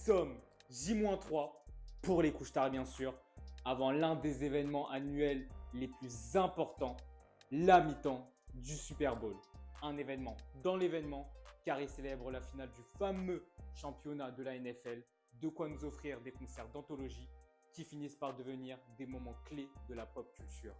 sommes J-3 pour les couches-tard bien sûr, avant l'un des événements annuels les plus importants, la mi-temps du Super Bowl. Un événement dans l'événement car il célèbre la finale du fameux championnat de la NFL, de quoi nous offrir des concerts d'anthologie qui finissent par devenir des moments clés de la pop culture.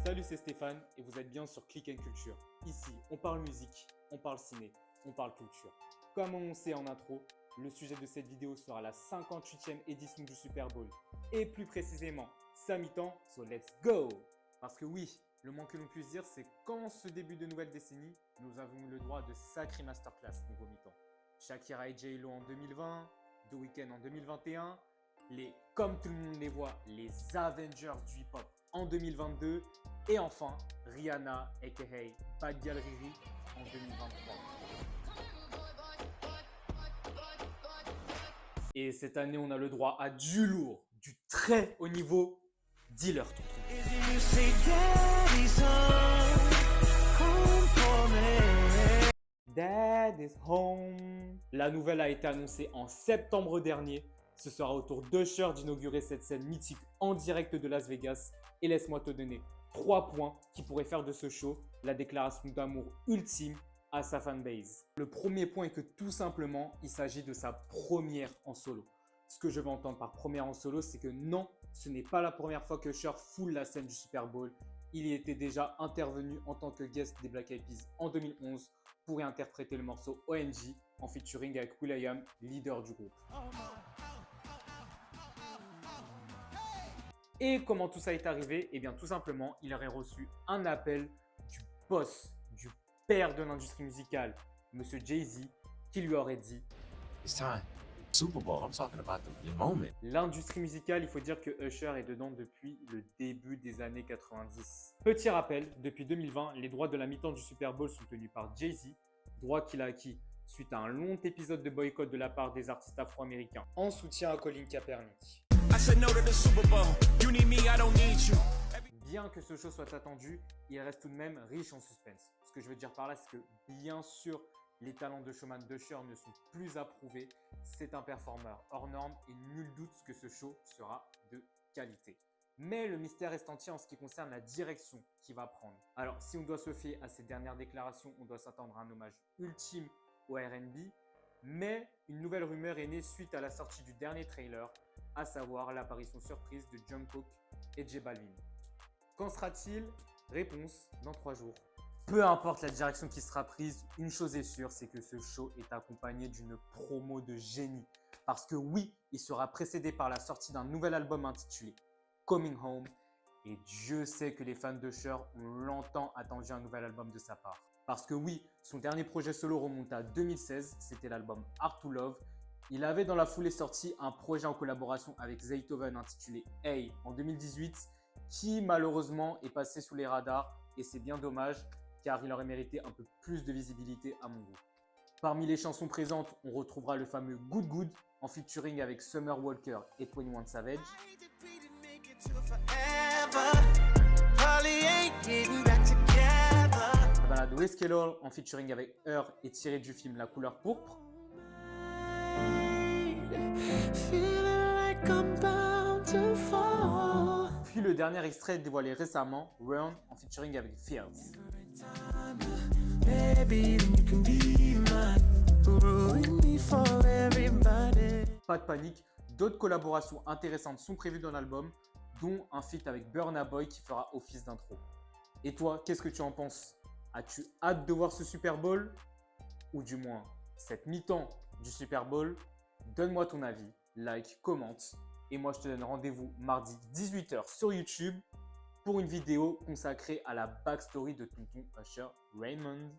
Salut, c'est Stéphane et vous êtes bien sur Click & Culture. Ici, on parle musique, on parle ciné, on parle culture. Comme annoncé en intro, le sujet de cette vidéo sera la 58e édition du Super Bowl et plus précisément sa mi-temps, so let's go! Parce que oui, le moins que l'on puisse dire, c'est qu'en ce début de nouvelle décennie, nous avons eu le droit de sacrées masterclass niveau mi-temps. Shakira et J-Lo en 2020, The Weeknd en 2021, comme tout le monde les voit, les Avengers du hip-hop en 2022 et enfin Rihanna aka Bad Gal Riri en 2023. Et cette année, on a le droit à du lourd, du très haut niveau. Dis-leur ton truc. Dad is home. La nouvelle a été annoncée en septembre dernier. Ce sera au tour d'Usher d'inaugurer cette scène mythique en direct de Las Vegas. Et laisse-moi te donner 3 points qui pourraient faire de ce show la déclaration d'amour ultime à sa fanbase. Le premier point est que tout simplement, il s'agit de sa première en solo. Ce que je veux entendre par première en solo, c'est que non, ce n'est pas la première fois que Usher foule la scène du Super Bowl. Il y était déjà intervenu en tant que guest des Black Eyed Peas en 2011 pour y interpréter le morceau OMG en featuring avec will.i.am, leader du groupe. Et comment tout ça est arrivé? Eh bien tout simplement, il aurait reçu un appel du boss, du père de l'industrie musicale, Monsieur Jay-Z, qui lui aurait dit It's time. Super Bowl, I'm talking about the moment. L'industrie musicale, il faut dire que Usher est dedans depuis le début des années 90. Petit rappel, depuis 2020, les droits de la mi-temps du Super Bowl sont tenus par Jay-Z, droit qu'il a acquis suite à un long épisode de boycott de la part des artistes afro-américains en soutien à Colin Kaepernick. Bien que ce show soit attendu, il reste tout de même riche en suspense. Ce que je veux dire par là, c'est que bien sûr, les talents de showman d'Usher ne sont plus à prouver. C'est un performeur hors norme et nul doute que ce show sera de qualité. Mais le mystère reste entier en ce qui concerne la direction qu'il va prendre. Alors, si on doit se fier à ses dernières déclarations, on doit s'attendre à un hommage ultime au R&B. Mais une nouvelle rumeur est née suite à la sortie du dernier trailer, à savoir l'apparition surprise de Jungkook et J Balvin. Qu'en sera-t-il? Réponse dans 3 jours. Peu importe la direction qui sera prise, une chose est sûre, c'est que ce show est accompagné d'une promo de génie. Parce que oui, il sera précédé par la sortie d'un nouvel album intitulé Coming Home. Et Dieu sait que les fans d'Usher ont longtemps attendu un nouvel album de sa part. Parce que oui, son dernier projet solo remonte à 2016, c'était l'album Hard to Love. Il avait dans la foulée sorti un projet en collaboration avec Zaytoven intitulé Hey en 2018 qui malheureusement est passé sous les radars et c'est bien dommage car il aurait mérité un peu plus de visibilité à mon goût. Parmi les chansons présentes, on retrouvera le fameux Good Good en featuring avec Summer Walker et 21 Savage. La balade Whiskey Lord en featuring avec Her et tirée du film La couleur pourpre. Puis le dernier extrait dévoilé récemment, Run en featuring avec Fears. Pas de panique, d'autres collaborations intéressantes sont prévues dans l'album, dont un feat avec Burna Boy qui fera office d'intro. Et toi, qu'est-ce que tu en penses? As-tu hâte de voir ce Super Bowl? Ou du moins, cette mi-temps du Super Bowl? Donne-moi ton avis, like, commente. Et moi, je te donne rendez-vous mardi 18 h sur YouTube pour une vidéo consacrée à la backstory de tonton Usher Raymond.